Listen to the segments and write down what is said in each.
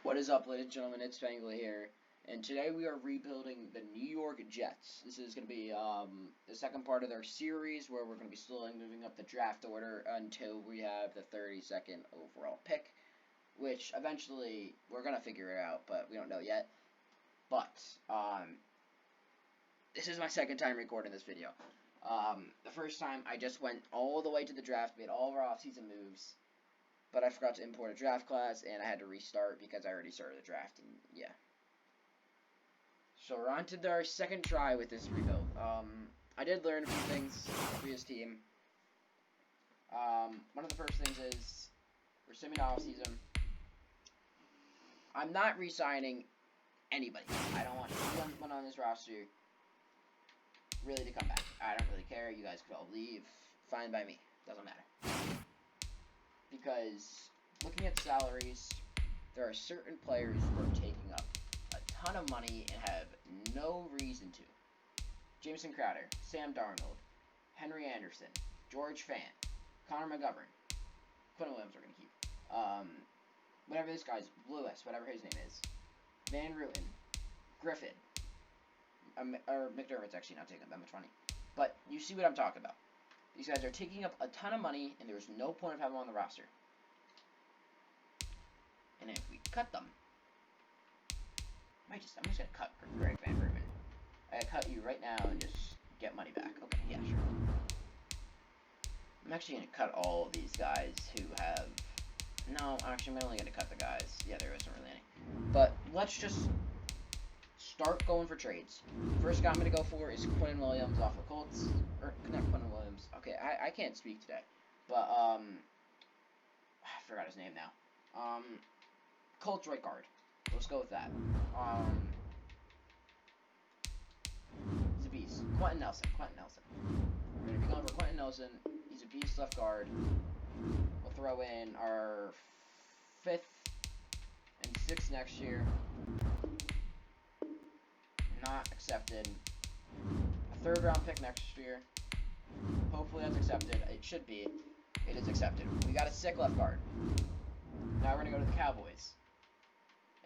What is up, ladies and gentlemen? It's Fangly here, and today we are rebuilding the New York Jets. This is going to be the second part of their series where we're going to be slowly moving up the draft order until we have the 32nd overall pick, which eventually we're going to figure it out, but we don't know yet. But this is my second time recording this video. The first time I just went all the way to the draft, made all of our offseason moves, but I forgot to import a draft class, and I had to restart because I already started the draft, and yeah. So we're on to our second try with this rebuild. I did learn a few things with this team. One of the first things is, we're simming off season. I'm not re-signing anybody. I don't want anyone on this roster really to come back. I don't really care. You guys could all leave. Fine by me. Doesn't matter. Because looking at salaries, there are certain players who are taking up a ton of money and have no reason to. Jameson Crowder, Sam Darnold, Henry Anderson, George Fant, Connor McGovern, Quinn Williams we're going to keep. Whatever this guy's, Lewis, whatever his name is. Van Ruten, Griffin, or McDermott's actually not taking up that much money. But you see what I'm talking about. These guys are taking up a ton of money, and there's no point of having them on the roster. And if we cut them, I'm just gonna cut Greg Van Ruten. I cut you right now and just get money back. Okay, yeah, sure. I'm actually gonna cut all of these guys who have. No, actually, I'm only gonna cut the guys. Yeah, there isn't really any. But let's just start going for trades. First guy I'm going to go for is Quinn Williams off the Colts. Or, not Quinn Williams. Okay, I can't speak today. But, I forgot his name now. Colts right guard. Let's go with that. He's a beast. Quentin Nelson. We're going to be going for Quentin Nelson. He's a beast left guard. We'll throw in our 5th and 6th next year. Not accepted. A 3rd round pick next year. Hopefully that's accepted. It should be. It is accepted. We got a sick left guard. Now we're going to go to the Cowboys.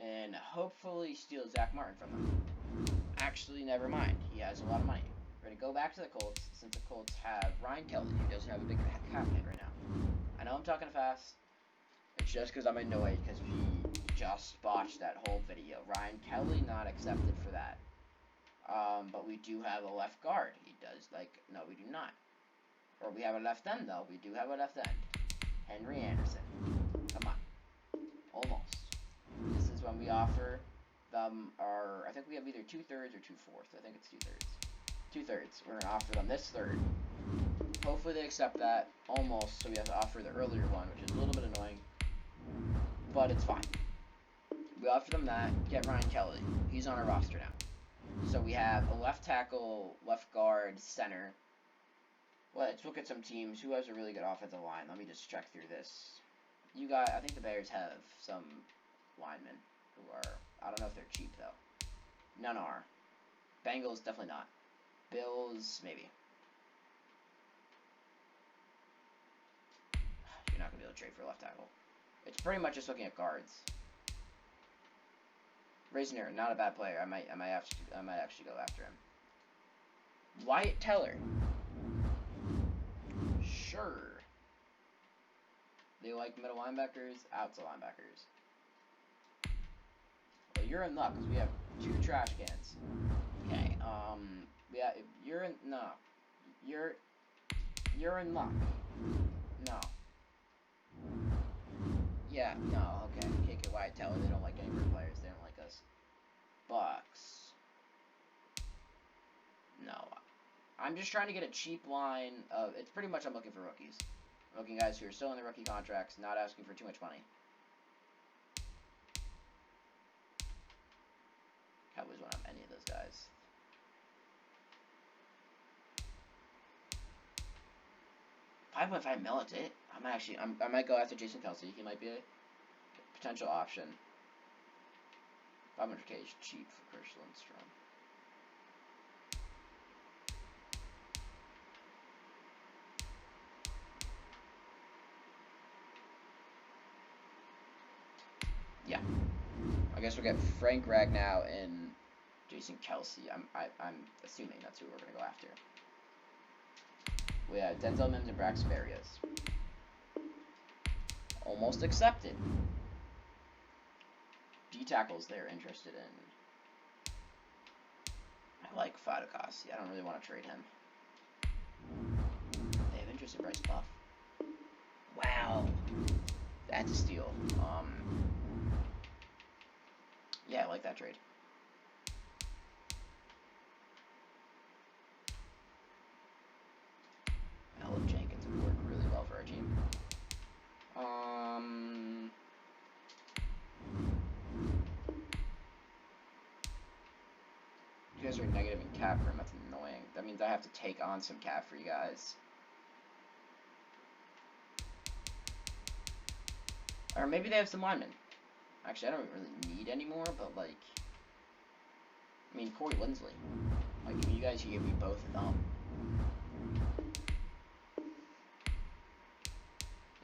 And hopefully steal Zach Martin from them. Actually, never mind. He has a lot of money. We're going to go back to the Colts, since the Colts have Ryan Kelly, who doesn't have a big cap hit right now. I know I'm talking fast. It's just because I'm annoyed, because we just botched that whole video. Ryan Kelly not accepted for that. But we do have a left guard. He does, no, we do not. Or we have a left end, though. We do have a left end. Henry Anderson. Come on. Almost. This is when we offer them our, I think we have either 2/3 or 2/4. I think it's 2/3. 2/3. We're going to offer them this 1/3. Hopefully they accept that. Almost. So we have to offer the earlier one, which is a little bit annoying. But it's fine. We offer them that. Get Ryan Kelly. He's on our roster now. So we have a left tackle, left guard, center. Let's look at some teams. Who has a really good offensive line? Let me just check through this. I think the Bears have some linemen who are, I don't know if they're cheap though. None are. Bengals, definitely not. Bills, maybe. You're not going to be able to trade for a left tackle. It's pretty much just looking at guards. Raisiner, not a bad player. I might actually go after him. Wyatt Teller. Sure. They like middle linebackers, outside linebackers. Well, you're in luck because we have 2 trash cans. Okay. Yeah, you're in luck. No. Yeah, no, okay. KK Wyatt Teller, they don't like any of our players. They don't like us. Bucks. No. I'm just trying to get a cheap line of... It's pretty much I'm looking for rookies. I'm looking guys who are still in their rookie contracts, not asking for too much money. Cowboys won't have any of those guys. $5.5 mil, that's it. I might go after Jason Kelsey. He might be a potential option. $500K is cheap for Chris Lindstrom. Yeah. guess we'll get Frank Ragnow and Jason Kelsey. I'm assuming that's who we're gonna go after. We have Denzel Mims and Brax Berrios. Almost accepted. D tackles they're interested in. I like Fadukasi. I don't really want to trade him. They have interest in Bryce Buff. Wow. That's a steal. Yeah, I like that trade. Alan Jenkins would work really well for our team. You guys are negative in cap room. That's annoying. That means I have to take on some cap for you guys. Or maybe they have some linemen. Actually, I don't really need any more, but like, I mean, Corey Lindsley. Like, if you guys could give me both of them.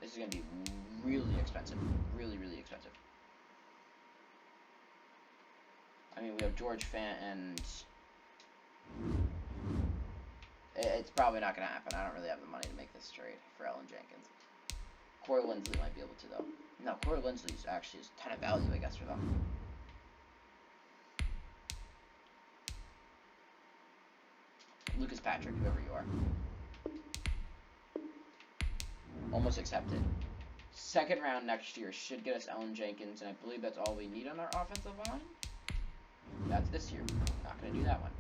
This is gonna be really expensive. Really, really expensive. I mean, we have George Fant and it's probably not gonna happen. I don't really have the money to make this trade for Alan Jenkins. Corey Lindsley might be able to, though. No, Corey Lindsley's actually a ton of value, I guess, for them. Lucas Patrick, whoever you are. Almost accepted. Second round next year should get us Alan Jenkins, and I believe that's all we need on our offensive line. That's this year. Not going to do that one.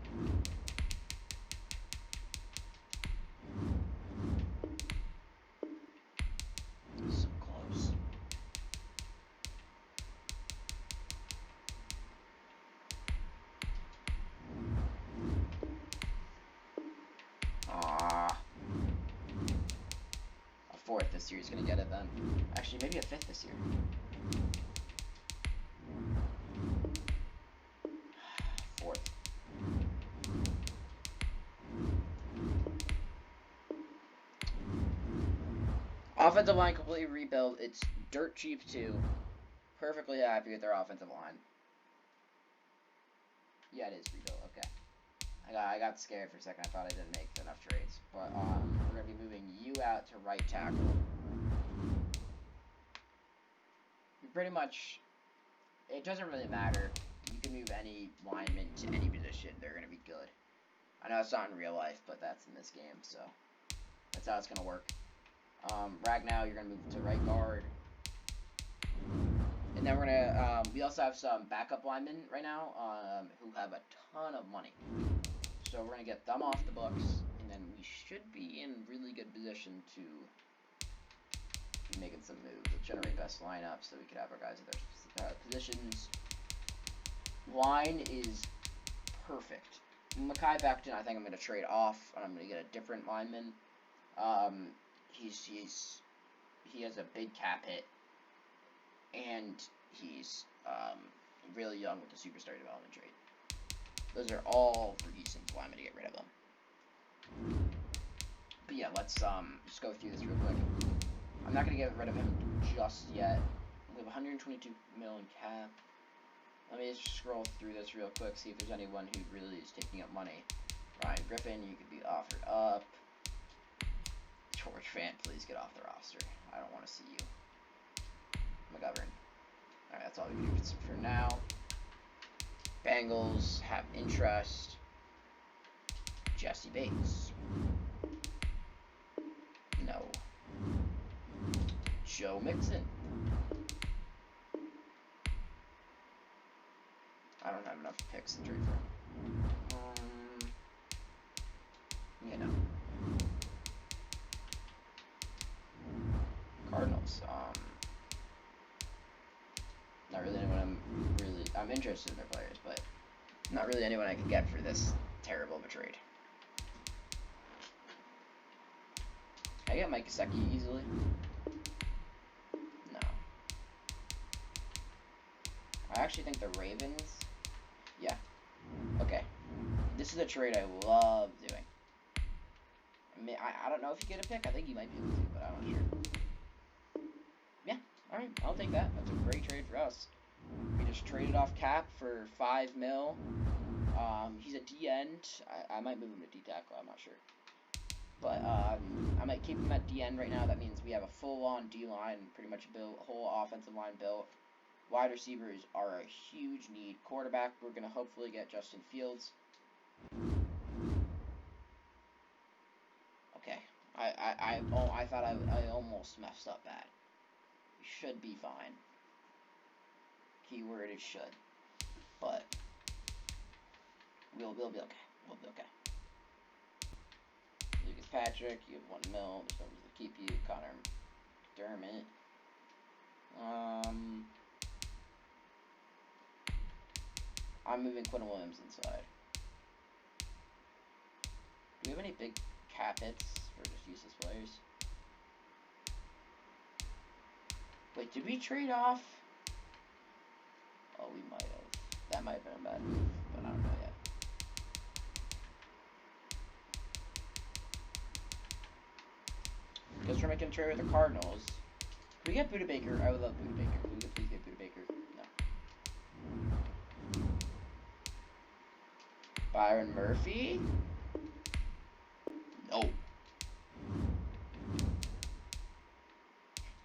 So close. A fourth this year is going to get it then. Actually, maybe a fifth this year. Fourth. Offensive line completely rebuilt. It's dirt cheap too. Perfectly happy with their offensive line. Yeah, it is rebuilt. Okay. I got scared for a second. I thought I didn't make enough trades. But we're gonna be moving you out to right tackle. Pretty much, it doesn't really matter. You can move any lineman to any position. They're gonna be good. I know it's not in real life, but that's in this game, so that's how it's gonna work. Ragnow, you're gonna move to right guard. And then we're gonna, we also have some backup linemen right now, who have a ton of money. So we're gonna get them off the books, and then we should be in really good position to be making some moves. Let's generate best lineup so we could have our guys at their positions. Line is perfect. Mekhi Becton, I think I'm gonna trade off, and I'm gonna get a different lineman. He has a big cap hit, and he's really young with the superstar development trait. Those are all pretty simple. I'm gonna get rid of them. But yeah, let's just go through this real quick. I'm not gonna get rid of him just yet. We have 122 million cap. Let me just scroll through this real quick, see if there's anyone who really is taking up money. Ryan Griffin, you could be offered up. George Fant, please get off the roster. I don't want to see you. McGovern. Alright, that's all we can do for now. Bengals have interest. Jesse Bates. No. Joe Mixon. I don't have enough picks to trade for him. Yeah, no. Cardinals. Not really anyone I'm interested in their players, but not really anyone I could get for this terrible of a trade. Can I get Mike Gesicki easily? No. I actually think the Ravens. Yeah. Okay. This is a trade I love doing. I don't know if you get a pick. I think you might be able to, but I'm not sure. Yeah. All right. I'll take that. That's a great trade for us. We just traded off Cap for 5 mil. He's a D end. I might move him to D tackle. I'm not sure. But I might keep him at D end right now. That means we have a full-on D line, pretty much built, whole offensive line built. Wide receivers are a huge need. Quarterback, we're gonna hopefully get Justin Fields. Okay, I thought I almost messed up bad. We should be fine. Keyword is should, but we'll be okay. We'll be okay. Lucas Patrick, you have 1 mil. There's no reason to keep you. Connor McDermott. I'm moving Quinn Williams inside. Do we have any big cap hits for just useless players? Wait, did we trade off? Oh, we might have. That might have been a bad move, but I don't know yet. Guess we're making a trade with the Cardinals. Can we get Buda Baker? I would love Buda Baker. Can we please get Buda Baker? No. Byron Murphy? No.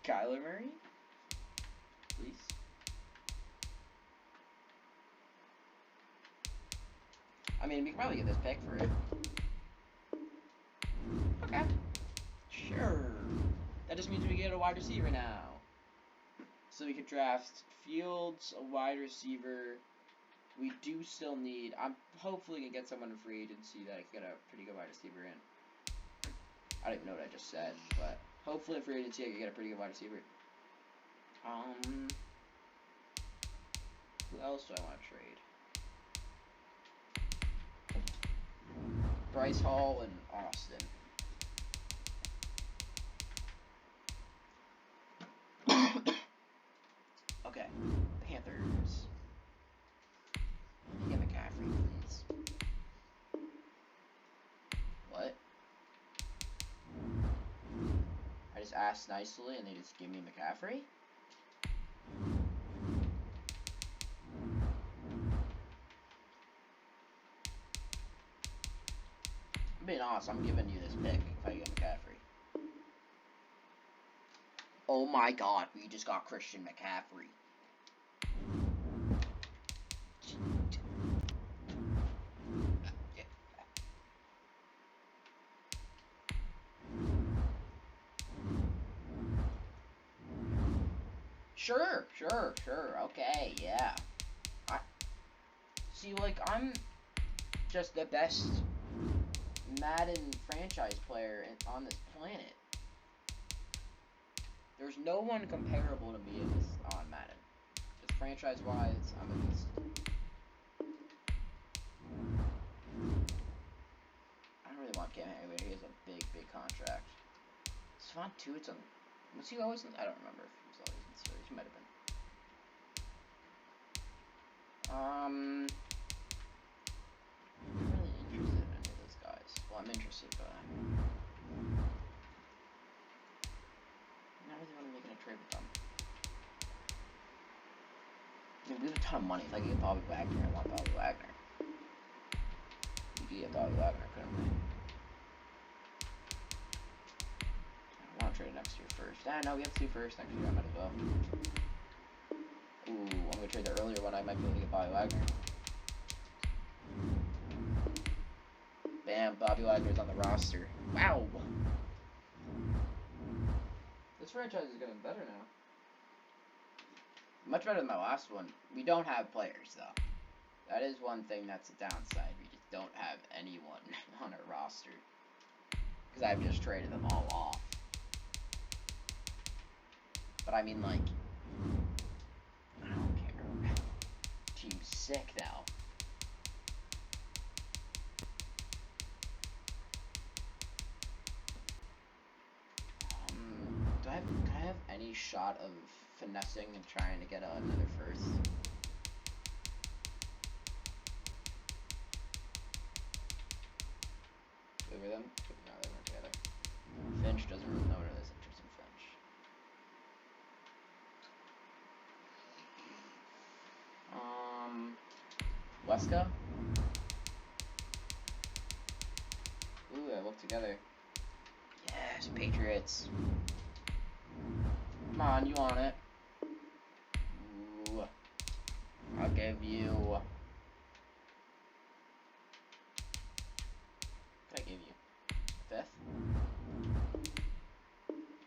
Kyler Murray? Please. I mean, we can probably get this pick for it. Okay. Sure. That just means we get a wide receiver now. So we could draft Fields, a wide receiver. We do still need... I'm hopefully going to get someone in free agency that I can get a pretty good wide receiver in. I don't even know what I just said, but hopefully in free agency I can get a pretty good wide receiver. Who else do I want to trade? Bryce Hall and Austin. Okay, Panthers. Let me get McCaffrey, please. What? I just asked nicely and they just give me McCaffrey? I'm being honest, I'm giving you this pick if I get McCaffrey. Oh my god, we just got Christian McCaffrey. Sure, okay, yeah. See, like, I'm just the best Madden franchise player on this planet. There's no one comparable to me on Madden. Just franchise-wise, I'm a beast. I don't really want Cam Hayward. He has a big contract. Svan Tuitt's on... Was he always in... I don't remember if he was always in series. He might have been. I'm not really interested in any of those guys. Well, I'm interested, but I'm not really want to make a trade with them. I mean, we have a ton of money. If I could get Bobby Wagner, I want Bobby Wagner. We could get Bobby Wagner, couldn't we? I want to trade next year first. No, we have to do first next year. I might as well. Ooh, I'm going to trade the earlier one. I might be able to get Bobby Wagner. Bam, Bobby Wagner's on the roster. Wow! This franchise is getting better now. Much better than my last one. We don't have players, though. That is one thing that's a downside. We just don't have anyone on our roster. Because I've just traded them all off. But I mean, like... I don't care. Team's sick now. Can I have any shot of finessing and trying to get another first? Over them? No, they weren't together. Finch doesn't really know what it is. Interest in Finch. Let's go. Ooh, I look together. Yes, Patriots. Come on, you want it. Ooh. I'll give you... What did I give you? 5th?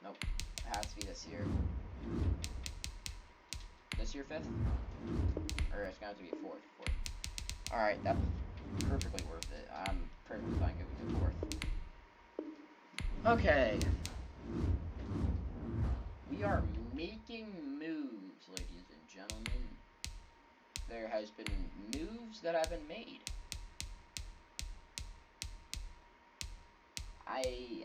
Nope. It has to be this year. This year 5th? Or it's going to have to be 4th. Alright, that's perfectly worth it. I'm perfectly fine giving you 4th. Okay. We are making moves, ladies and gentlemen. There has been moves that have been made. I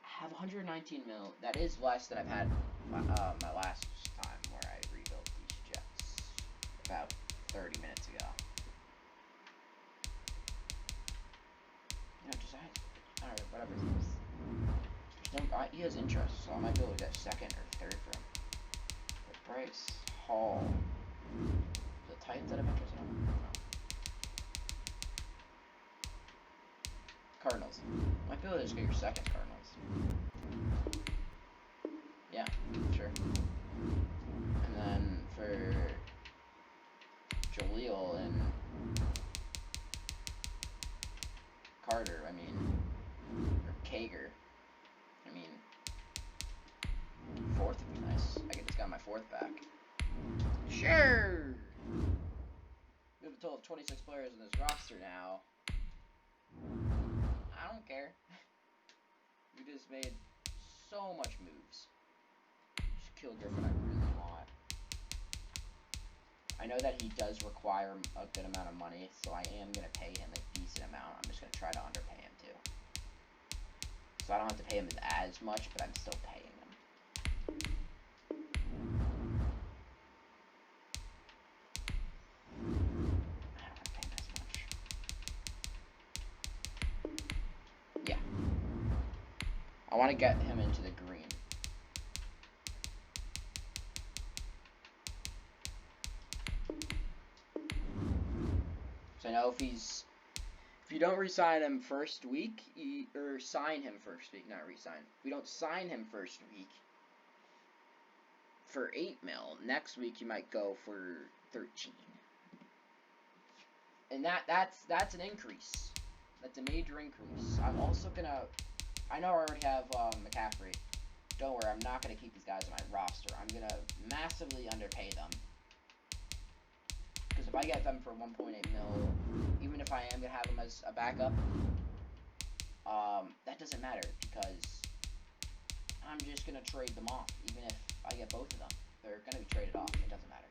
have 119 mil. That is less than I've had my last time where I rebuilt these jets about 30 minutes ago. You know, just alright, whatever. He has interest, so I might be able to get 2nd or 3rd for him. But Bryce Hall. The Titans that have interest in him? No. Cardinals. Might be able to just get your 2nd, Cardinals. Yeah, sure. And then for Jaleel and Carter, I mean, or Kager, I mean, 4th would be nice. I just got my 4th back. Sure! We have a total of 26 players in this roster now. I don't care. We just made so much moves. Just kill Griffin, I really want. I know that he does require a good amount of money, so I am going to pay him a decent amount. I'm just going to try to underpay him too. So I don't have to pay him as much, but I'm still paying him. I don't have to pay him as much. Yeah. I want to get him into the green. So I know if you don't re-sign him first week, or sign him first week, not re-sign. If we don't sign him first week for 8 mil, next week you might go for 13. And that's an increase. That's a major increase. I'm also gonna, I know I already have McCaffrey. Don't worry, I'm not gonna keep these guys on my roster. I'm gonna massively underpay them. Because if I get them for 1.8 mil, even if I am going to have them as a backup, that doesn't matter, because I'm just going to trade them off. Even if I get both of them, they're going to be traded off. It doesn't matter.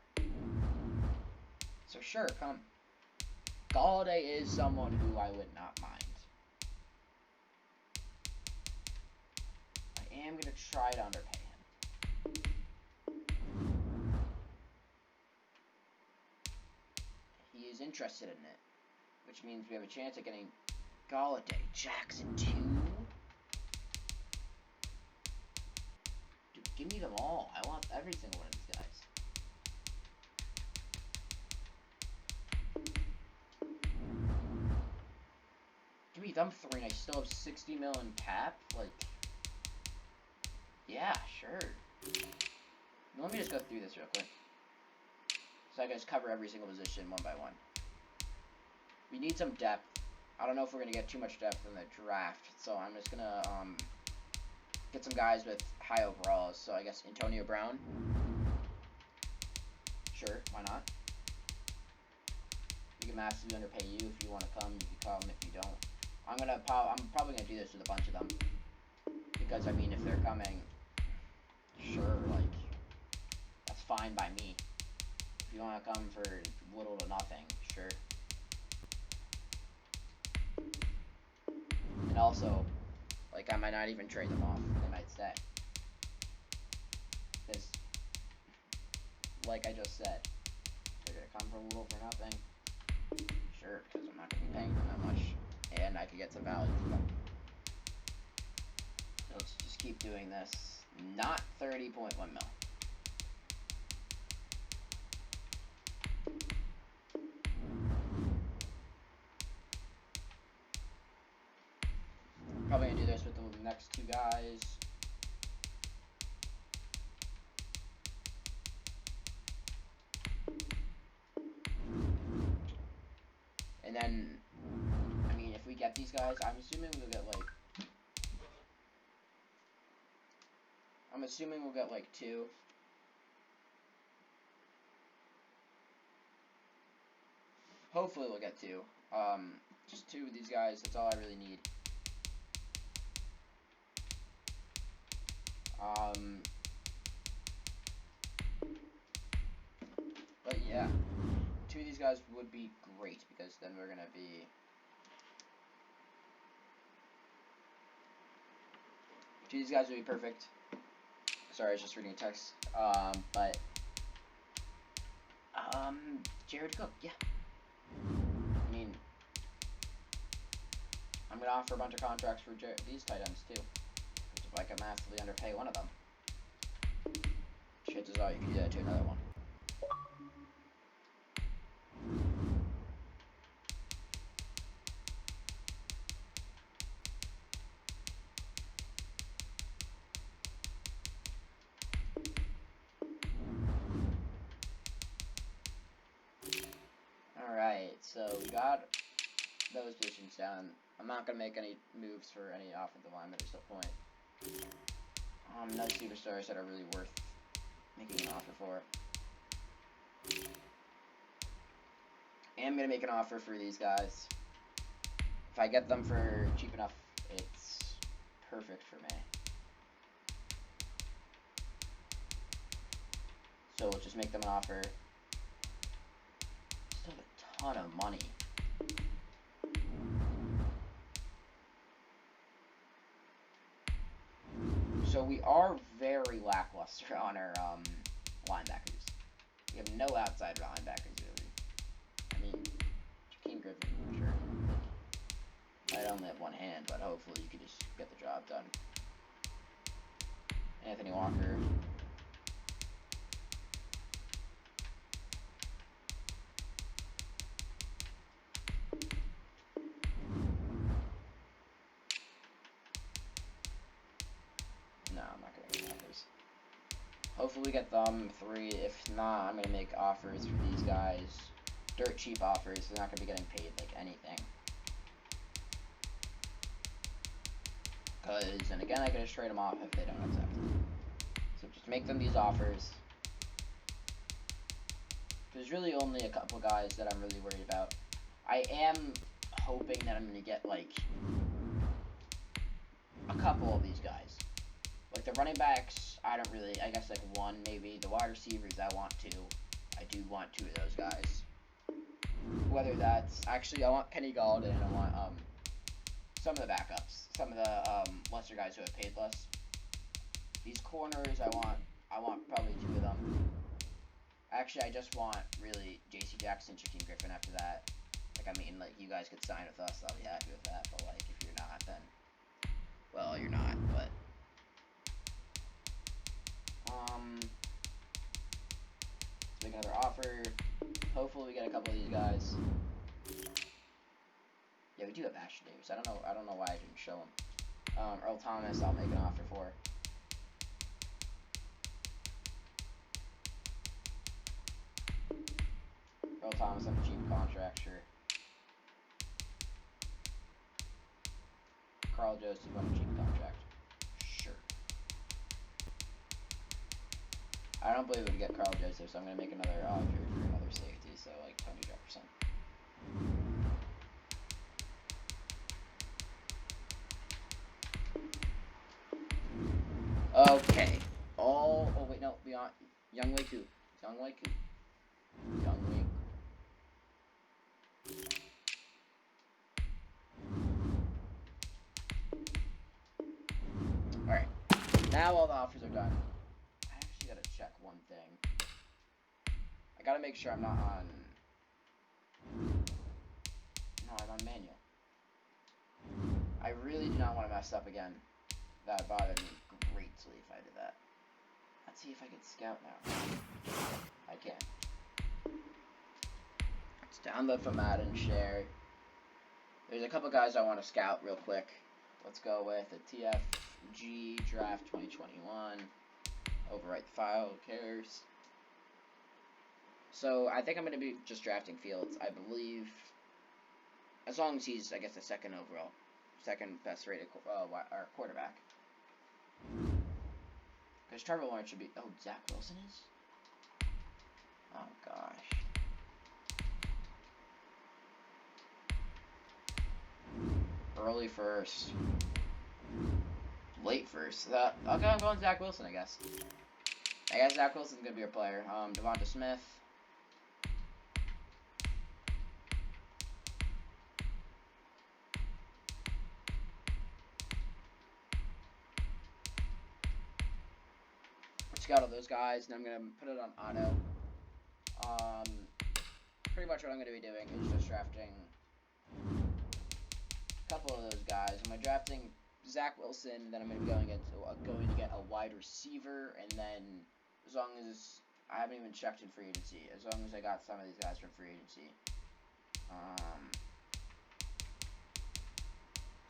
So sure, come. Galladay is someone who I would not mind. I am going to try to underpay him. He is interested in it, which means we have a chance at getting Galladay. Jackson 2? Dude, give me them all. I want every single one of these guys. Give me them 3 and I still have 60 mil in cap? Like, yeah, sure. Let me just go through this real quick. So I can just cover every single position one by one. We need some depth. I don't know if we're going to get too much depth in the draft, so I'm just going to get some guys with high overalls. So I guess Antonio Brown. Sure, why not? We can massively underpay you. If you want to come, you can come. If you don't, I'm probably going to do this with a bunch of them. Because, I mean, if they're coming, sure, like, that's fine by me. If you want to come for little to nothing, sure. And also, like, I might not even trade them off. They might stay. Because, like I just said, they're going to come for little for nothing. Sure, because I'm not going to be paying them that much. And I could get some value for them. So let's just keep doing this. Not 30.1 mil. next two guys. And then, I mean, if we get these guys, I'm assuming we'll get like two. Hopefully we'll get two. Just two of these guys, that's all I really need. But yeah, two of these guys would be great, because then we're gonna be... Two of these guys would be perfect. Sorry, I was just reading a text. Jared Cook, yeah. I mean, I'm gonna offer a bunch of contracts for these tight ends too. If I can massively underpay one of them, chances are you can do that to another one. Alright, so we got those positions down. I'm not going to make any moves for any offensive linemen at this point. No superstars that are really worth making an offer for. And I'm going to make an offer for these guys. If I get them for cheap enough, it's perfect for me. So we'll just make them an offer. Still a ton of money. So we are very lackluster on our linebackers. We have no outside linebackers really. I mean, Jakeem Griffin for sure. I only have one hand, but hopefully you can just get the job done. Anthony Walker. No, I'm not gonna get offers. Hopefully we get them three. If not, I'm gonna make offers for these guys. Dirt cheap offers. They're not gonna be getting paid like anything. And again, I can just trade them off if they don't accept it. So just make them these offers. There's really only a couple guys that I'm really worried about. I am hoping that I'm going to get, like, a couple of these guys. Like, the running backs, I don't really, I guess, like, one, maybe. The wide receivers, I want two. I do want two of those guys. Whether that's, actually, I want Kenny Galladay, and I want, some of the backups. Some of the, lesser guys who have paid less. These corners, I want probably two of them. Actually, I just want, really, J.C. Jackson, Jakeem Griffin after that. Like, I mean, like, you guys could sign with us, I'll be happy with that, but, like, if you're not, then, well, you're not, but, let's make another offer. Hopefully we get a couple of these guys. Yeah, we do have Ashton Davis. I don't know why I didn't show him. Earl Thomas, I'll make an offer for. Earl Thomas on a cheap contract, sure. Carl Joseph on a cheap contract, sure. I don't believe we would get Carl Joseph, so I'm going to make another offer for another safety, so like Tony Jefferson. Okay. Oh wait, no, beyond Younghoe Koo. Younghoe Koo. Younghoe. Alright. Now all the offers are done. I actually gotta check one thing. I gotta make sure I'm not on... No, I'm on manual. I really do not want to mess up again. That bothered me greatly if I did that. Let's see if I can scout now. I can. Let's download from Madden, share. There's a couple guys I want to scout real quick. Let's go with a TF G draft 2021. Overwrite the file. Who cares? So I think I'm going to be just drafting Fields. I believe, as long as he's, I guess, the second overall, second best rated quarterback. Because Trevor Lawrence should be. Oh, Zach Wilson is. Oh gosh. Early first. Late first. Okay, I'm going Zach Wilson, I guess. I guess Zach Wilson's gonna be our player. Devonta Smith. Just got all those guys, and I'm gonna put it on auto. Pretty much what I'm gonna be doing is just drafting a couple of those guys. I'm drafting Zach Wilson, then I'm going to get a wide receiver, and then as long as I haven't even checked in free agency, as long as I got some of these guys from free agency.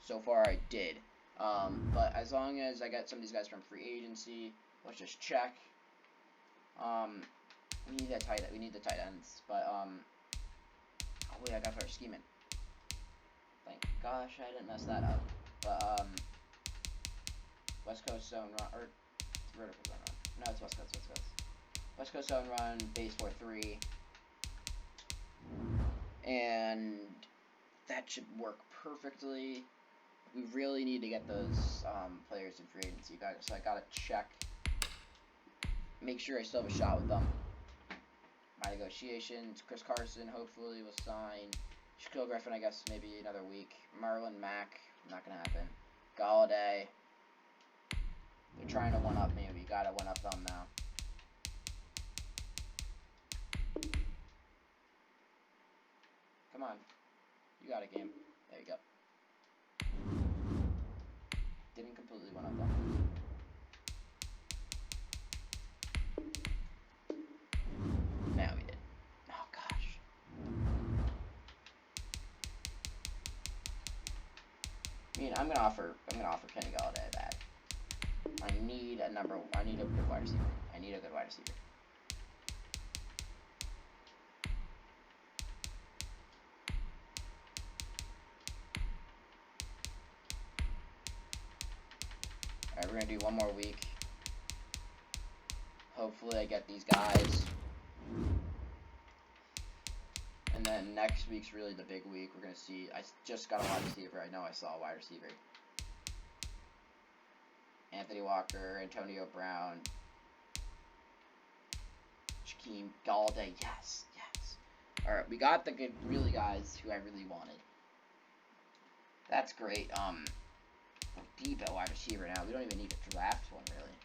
So far I did. But as long as I get some of these guys from free agency, let's just check. We need the tight ends, but oh wait, I got to start scheming. Thank gosh I didn't mess that up. But West Coast zone run, or vertical zone run. No, it's West Coast. West Coast zone run, base 4-3, and that should work perfectly. We really need to get those players in free agency, guys. So I gotta check, make sure I still have a shot with them. My negotiations. Chris Carson hopefully will sign. Shaquille Griffin, I guess maybe another week. Marlon Mack, not gonna happen. Galladay. They're trying to one-up me. We gotta one-up them now. Come on. You got a game. There you go. Didn't completely one-up them. Now we did. Oh, gosh. I mean, I'm gonna offer Kenny Galladay back. I need a good wide receiver. Alright, we're gonna do one more week. Hopefully I get these guys. And then next week's really the big week. We're gonna see. I just got a wide receiver. I know I saw a wide receiver. Anthony Walker, Antonio Brown, Shaquem Galladay. Yes. Alright, we got the good, really guys who I really wanted. That's great. We're deep at wide receiver now. We don't even need to draft one, really.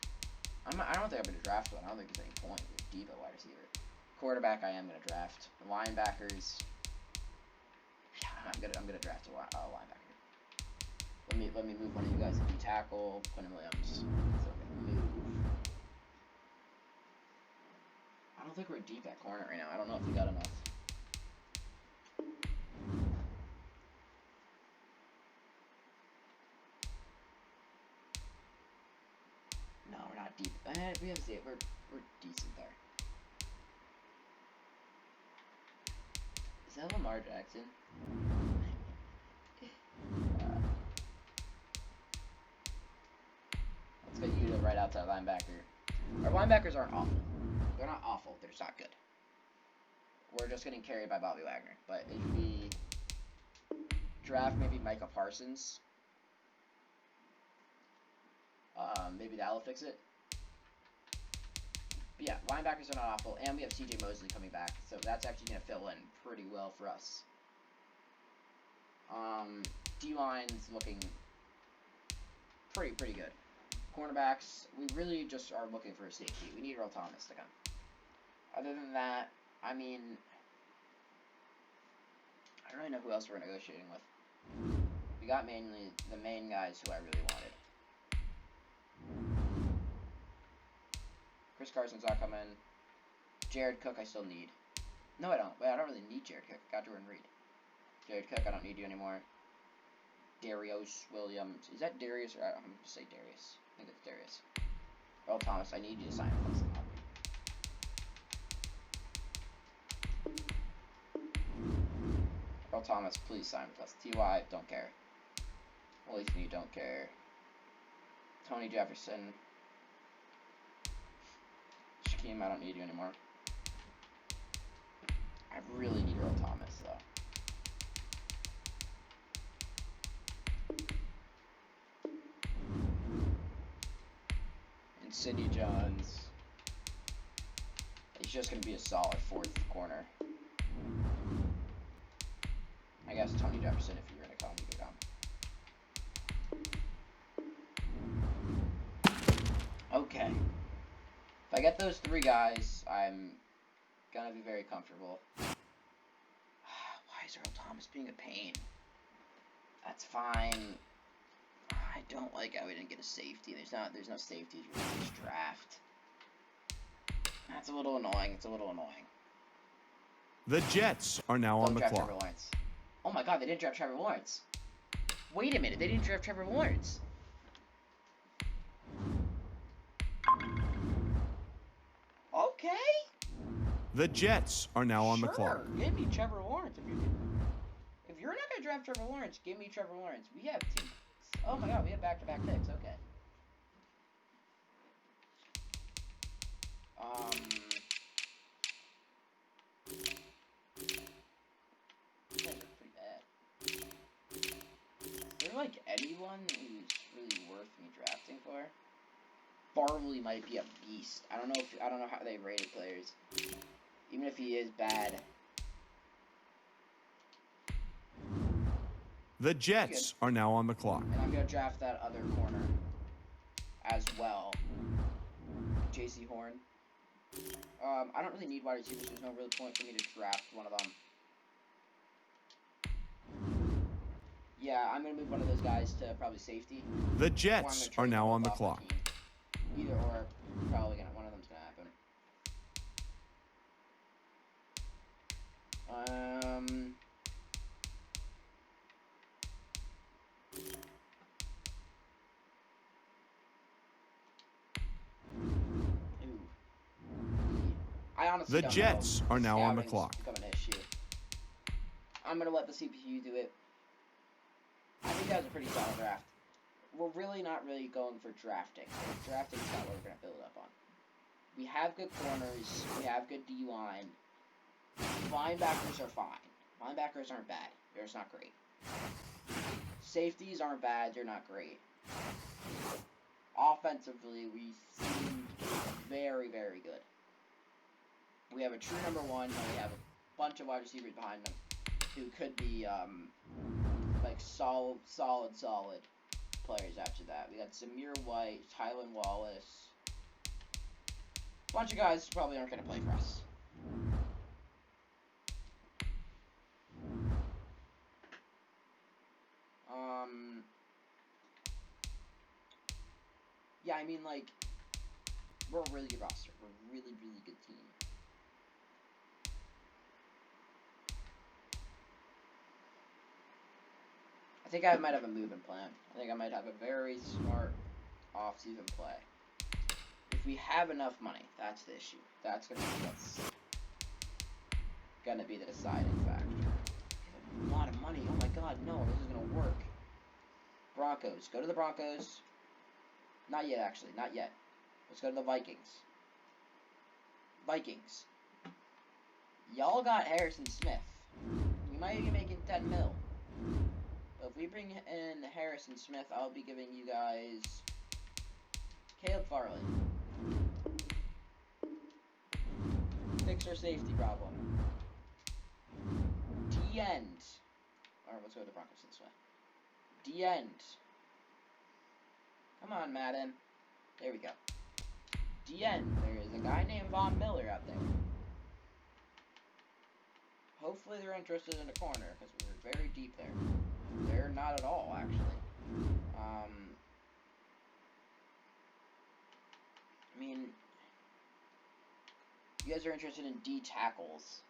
I don't think I'm going to draft one. I don't think there's any point. We're deep at wide receiver. Quarterback, I am going to draft. Linebackers. Yeah, I'm gonna draft a linebacker. Let me move one of you guys to D tackle. Quinn Williams. So I'm gonna move. I don't think we're deep at corner right now. I don't know if we got enough. No, we're not deep. We have to see it. We're decent there. Is that Lamar Jackson? Let's get you to right outside linebacker. Our linebackers aren't awful. They're not awful. They're just not good. We're just getting carried by Bobby Wagner. But if we draft maybe Micah Parsons, maybe that'll fix it. But yeah, linebackers are not awful, and we have CJ Mosley coming back, so that's actually going to fill in pretty well for us. D-line's looking pretty good. Cornerbacks, we really just are looking for a safety. We need Earl Thomas to come. Other than that, I mean, I don't really know who else we're negotiating with. We got mainly the main guys who I really wanted. Chris Carson's not coming. Jared Cook I still need. No, I don't. Wait, I don't really need Jared Cook. I got Jordan Reed. Jared Cook, I don't need you anymore. Darius Williams. Is that Darius? Or I'm going to say Darius. I think it's Darius. Earl Thomas, I need you to sign with us. Earl Thomas, please sign with us. T.Y., don't care. Willie Snead, don't care. Tony Jefferson. Shaquem, I don't need you anymore. I really need Earl Thomas, though. And Sidney Jones. He's just going to be a solid fourth corner. I guess Tony Jefferson, if you're going to come, you can come. Okay. If I get those three guys, I'm going to be very comfortable. Why is Earl Thomas being a pain? That's fine. I don't like how we didn't get a safety. There's no safeties really in this draft. That's a little annoying. It's a little annoying. The Jets are now on the clock. Trevor Lawrence. Oh my god, they didn't draft Trevor Lawrence. Wait a minute, they didn't draft Trevor Lawrence. Okay. The Jets are now on the clock. Give me Trevor Lawrence if you're not gonna draft Trevor Lawrence, give me Trevor Lawrence. We have two. Oh my god, we have back-to-back picks. Okay. These guys are pretty bad. Is there like anyone who's really worth me drafting for? Barley might be a beast. I don't know how they rated players. Even if he is bad. The Jets are now on the clock. And I'm gonna draft that other corner as well. J.C. Horn. I don't really need wide receivers. There's no real point for me to draft one of them. Yeah, I'm gonna move one of those guys to probably safety. The Jets are now on the clock. Either or, probably one of them's gonna happen. I honestly the Jets are now on the clock. Becoming an issue. I'm gonna let the CPU do it. I think that was a pretty solid draft. We're really not going for drafting. Drafting is not what we're gonna build up on. We have good corners. We have good D-line. Linebackers are fine. Linebackers aren't bad. They're just not great. Safeties aren't bad. They're not great. Offensively, we seem very, very good. We have a true number one, and we have a bunch of wide receivers behind them who could be like solid players after that. We got Zamir White, Tylan Wallace. Bunch of guys who probably aren't going to play for us. Yeah, I mean, like, we're a really good roster. We're a really, really good team. I think I might have a movement plan. I think I might have a very smart off-season play. If we have enough money, that's the issue. That's gonna be the deciding factor. We have a lot of money. Oh my god, no, this is gonna work. Broncos. Go to the Broncos. Not yet, actually. Not yet. Let's go to the Vikings. Vikings. Y'all got Harrison Smith. We might be making 10 mil. But if we bring in Harrison Smith, I'll be giving you guys Caleb Farley. Fix our safety problem. D-end. Alright, let's go to the Broncos this way. D-end. Come on, Madden. There we go. D-end. There is a guy named Von Miller out there. Hopefully they're interested in a corner, because we're very deep there. They're not at all, actually. I mean, you guys are interested in D tackles.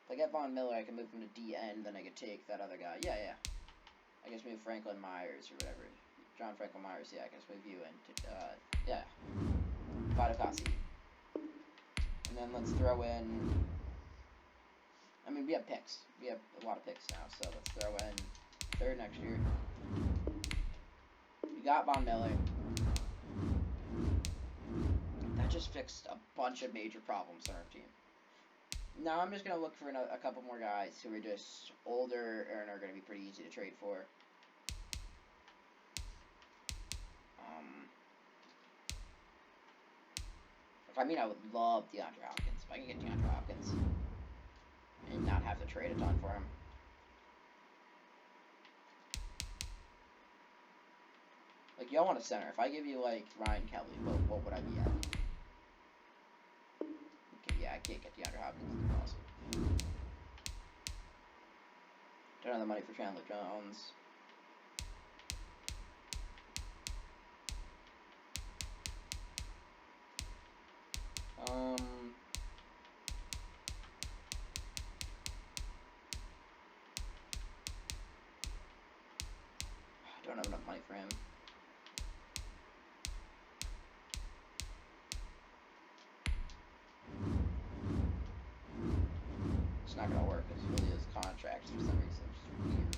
If I get Von Miller, I can move him to D end, then I could take that other guy. Yeah. I guess maybe Franklin Myers or whatever. John Franklin Myers, yeah, I guess move you into, yeah. Fadakasi. And then let's throw in, I mean, we have picks. We have a lot of picks now, so let's throw in third next year. We got Von Miller. That just fixed a bunch of major problems on our team. Now I'm just going to look for a couple more guys who are just older and are going to be pretty easy to trade for. I would love DeAndre Hopkins. If I can get DeAndre Hopkins and not have to trade a ton for him. Like, y'all want a center. If I give you, like, Ryan Kelly, what would I be at? Okay, yeah, I can't get DeAndre Hopkins. That's awesome. Don't have the money for Chandler Jones. I don't have enough money for him. It's not gonna work because Julio's contract for some reason is weird.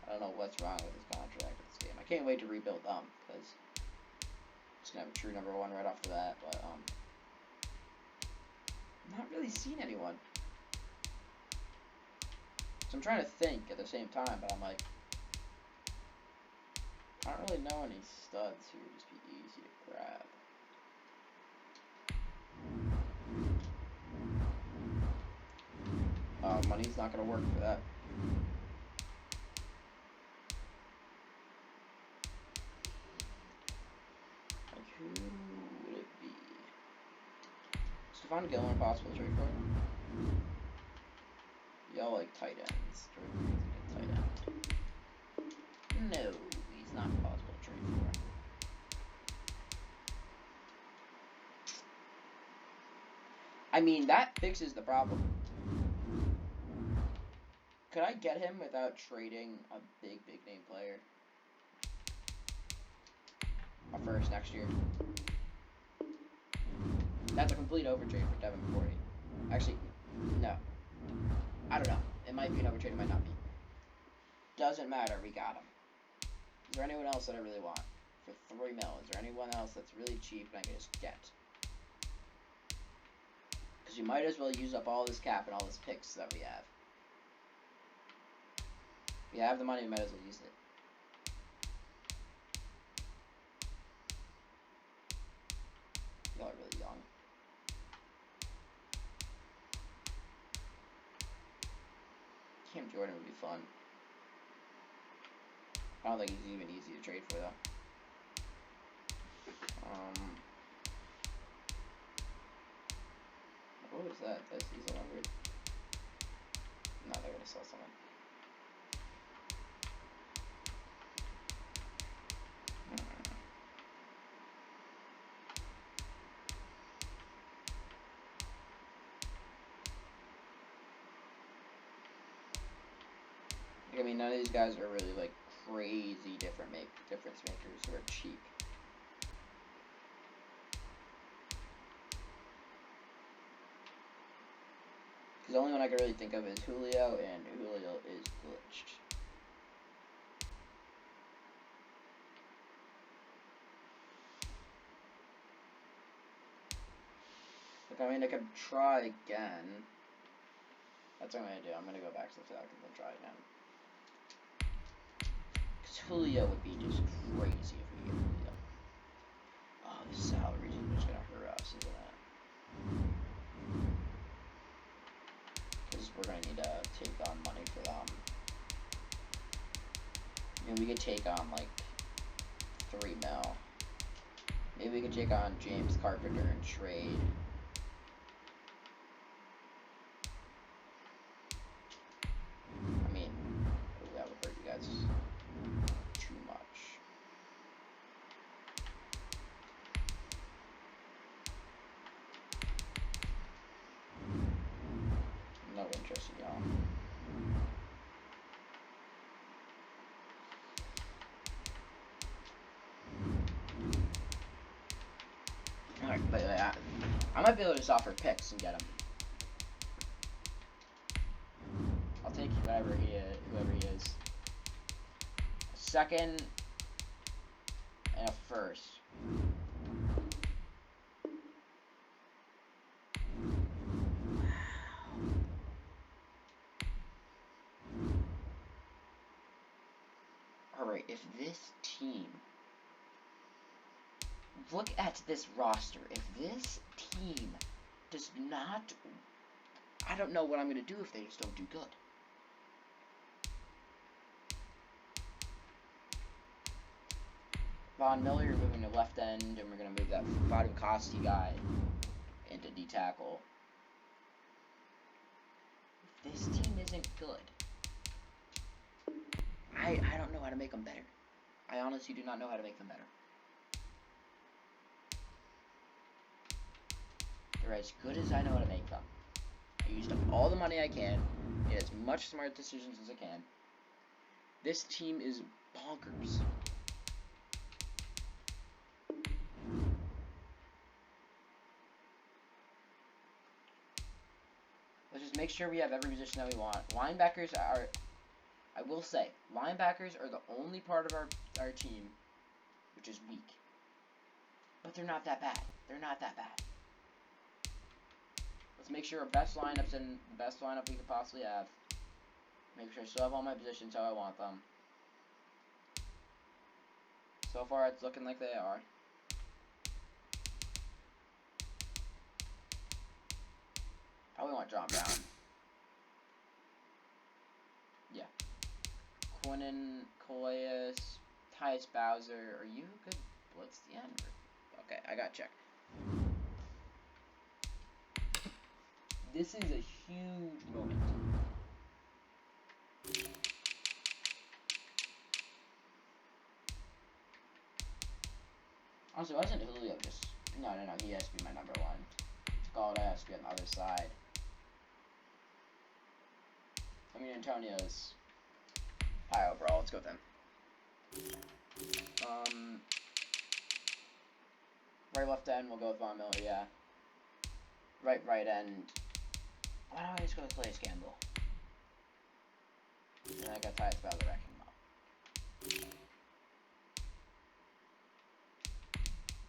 I don't know what's wrong with his contract in this game. I can't wait to rebuild them because it's gonna have a true number one right off the bat. But I'm not really seeing anyone. So I'm trying to think at the same time, but I'm like, I don't really know any studs who would just be easy to grab. Money's not gonna work for that. Like, who would it be? Stephon Gilmore possible trade for him? Y'all like tight ends. Tight end. No, he's not possible to trade for him. I mean, that fixes the problem. Could I get him without trading a big name player? A first next year. That's a complete overtrade for Devin McCourty. Actually, no. I don't know. It might be an overtrade, it might not be. Doesn't matter, we got him. Is there anyone else that I really want? For $3 million. Is there anyone else that's really cheap and I can just get? Because you might as well use up all this cap and all this picks that we have. If you have the money, you might as well use it. Y'all are really young. Cam Jordan would be fun. I don't think he's even easy to trade for, though. What was that? He's 100. No, they're gonna sell someone. I mean, none of these guys are really like crazy difference makers who are cheap. Because the only one I can really think of is Julio, and Julio is glitched. Look, I mean, I could try again. That's what I'm gonna do. I'm gonna go back to the Falcons and try again. Because Julio would be just crazy if we get Julio. Oh, the salaries are just gonna hurt us, isn't it? Because we're gonna need to take on money for them. I mean, we could take on like $3 million. Maybe we could take on James Carpenter and trade. I mean, that would hurt you guys too much. No interest in y'all. might be able to just offer picks and get him. I'll take whoever he is. A second and a first. Alright, if this team... Look at this roster. If this team does not... I don't know what I'm going to do if they just don't do good. Von Miller, you're moving to left end, and we're going to move that Vadu Costi guy into D-tackle. If this team isn't good, I don't know how to make them better. I honestly do not know how to make them better. They're as good as I know how to make them. I used up all the money I can, made as much smart decisions as I can. This team is bonkers. Let's just make sure we have every position that we want. Linebackers are, I will say, linebackers are the only part of our team which is weak. But they're not that bad. They're not that bad. Let's make sure our best lineup's in the best lineup we could possibly have. Make sure I still have all my positions how I want them. So far, it's looking like they are. Probably want John Brown. Yeah. Quinnen, Calais, Tyus Bowser. Are you a good blitz the end? Okay, I gotta check. This is a huge moment. Also, wasn't Julio just... No, he has to be my number one. Scalda has to be on the other side. I mean, Antonio's high overall. Let's go with him. Right left end, we'll go with Von Miller, yeah. Right end. Why don't I just go with Calais Campbell? And then I got Tyus Bowser backing him up.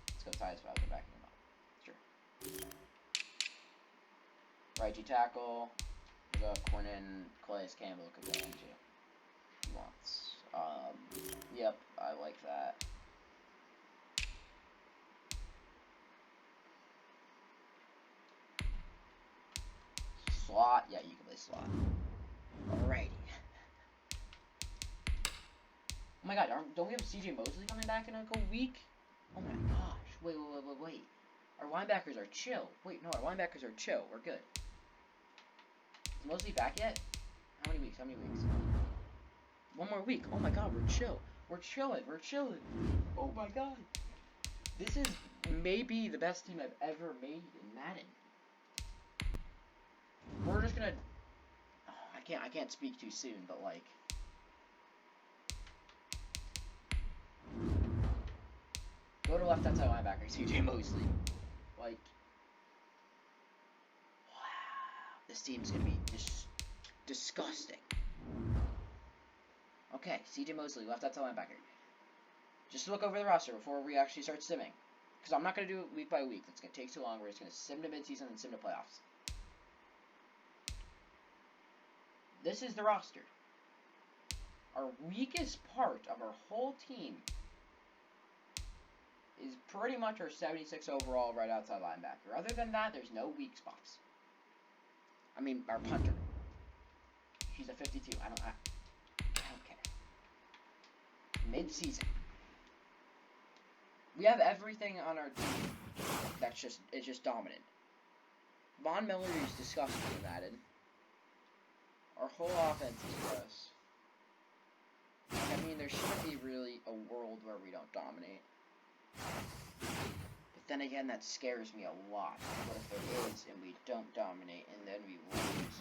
Let's go Tyus Bowser backing him up. Sure. Right G tackle. We'll go Quinnen, Calais Campbell could go into. He wants. Yep, I like that. Slot? Yeah, you can play slot. Alrighty. Oh my god, don't we have CJ Mosley coming back in like a week? Oh my gosh. Wait. Our linebackers are chill. Wait, no, our linebackers are chill. We're good. Is Mosley back yet? How many weeks? One more week. Oh my god, we're chill. We're chilling. Oh my god. This is maybe the best team I've ever made in Madden. We're just gonna... Oh, I can't speak too soon, but like... Go to left outside linebacker, CJ Mosley. Like... Wow. This team's gonna be just disgusting. Okay, CJ Mosley, left outside linebacker. Just look over the roster before we actually start simming. Because I'm not going to do it week by week. It's going to take too long. We're just going to sim to midseason and sim to playoffs. This is the roster. Our weakest part of our whole team is pretty much our 76 overall right outside linebacker. Other than that, there's no weak spots. I mean, our punter. He's a 52. I don't care. Mid-season. We have everything on our team that's just dominant. Von Miller is disgusting in Madden. Our whole offense is gross. I mean, there shouldn't be really a world where we don't dominate. But then again, that scares me a lot. What if there is and we don't dominate and then we lose?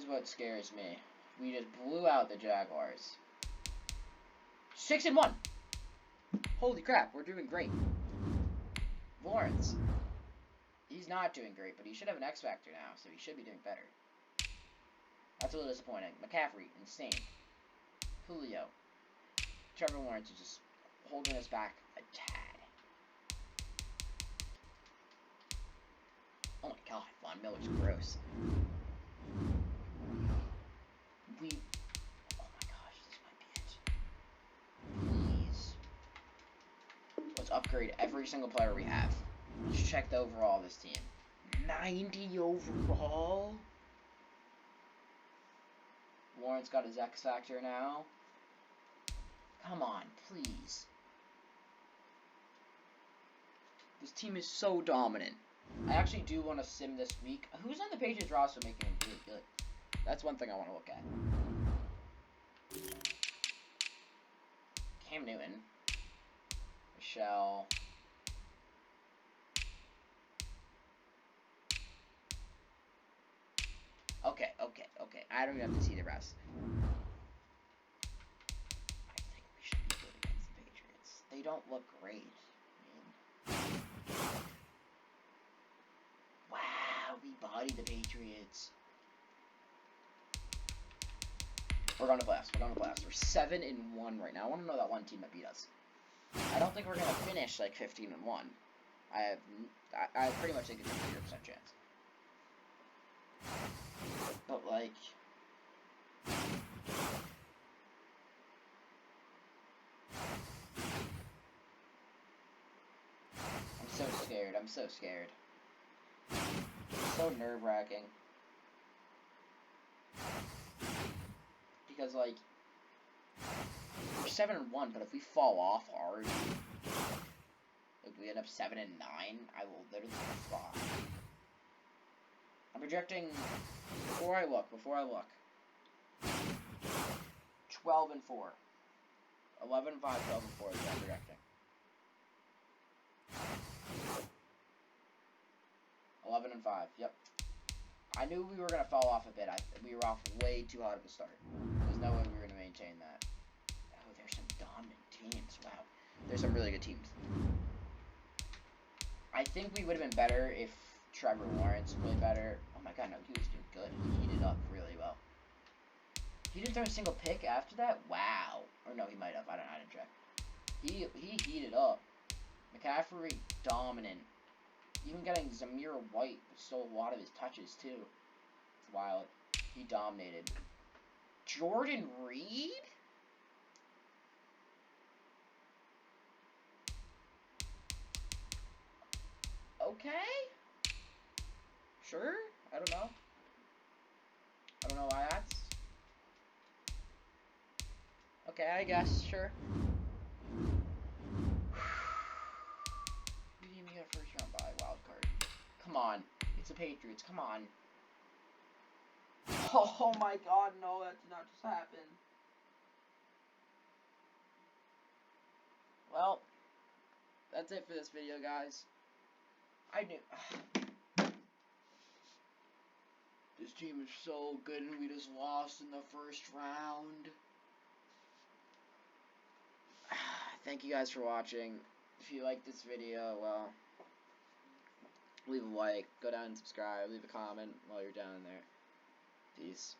what scares me. We just blew out the Jaguars. 6-1. Holy crap, we're doing great. Lawrence. He's not doing great, but he should have an X Factor now, so he should be doing better. That's a little disappointing. McCaffrey, insane. Julio. Trevor Lawrence is just holding us back a tad. Oh my god, Von Miller's gross. Oh my gosh, this might be it. Please. Let's upgrade every single player we have. Let's check the overall of this team. 90 overall? Lawrence got his X Factor now. Come on, please. This team is so dominant. I actually do want to sim this week. Who's on the Patriots roster making him really good? That's one thing I want to look at. Cam Newton. Michelle. Okay. I don't even have to see the rest. I think we should be good against the Patriots. They don't look great. I mean, wow, we bodied the Patriots. We're going to blast. We're 7-1 right now. I want to know that one team that beat us. I don't think we're going to finish like 15-1. I pretty much think it's a 0% chance. But like, I'm so scared. So nerve-wracking. Because like, we're 7-1, but if we fall off hard, if we end up 7-9, I will literally fly. I'm projecting, before I look, 12-4. 11-5, 12-4 is what I'm projecting. 11-5, yep. I knew we were going to fall off a bit. We were off way too hot at the start. There's no way we were going to maintain that. Oh, there's some dominant teams. Wow. There's some really good teams. I think we would have been better if Trevor Lawrence played better. Oh my god, no, he was doing good. He heated up really well. He didn't throw a single pick after that? Wow. Or no, he might have. I didn't check. He heated up. McCaffrey, dominant. Even getting Zamir White stole a lot of his touches, too. It's wild. He dominated. Jordan Reed? Okay? Sure? I don't know. I don't know why that's... Okay, I guess. Sure. We didn't even get a first round bye. Wild card. Come on. It's the Patriots. Come on. Oh my god, no, that did not just happen. Well, that's it for this video, guys. I knew. This team is so good and we just lost in the first round. Thank you guys for watching. If you like this video, well, leave a like, go down and subscribe, leave a comment while you're down there. Peace.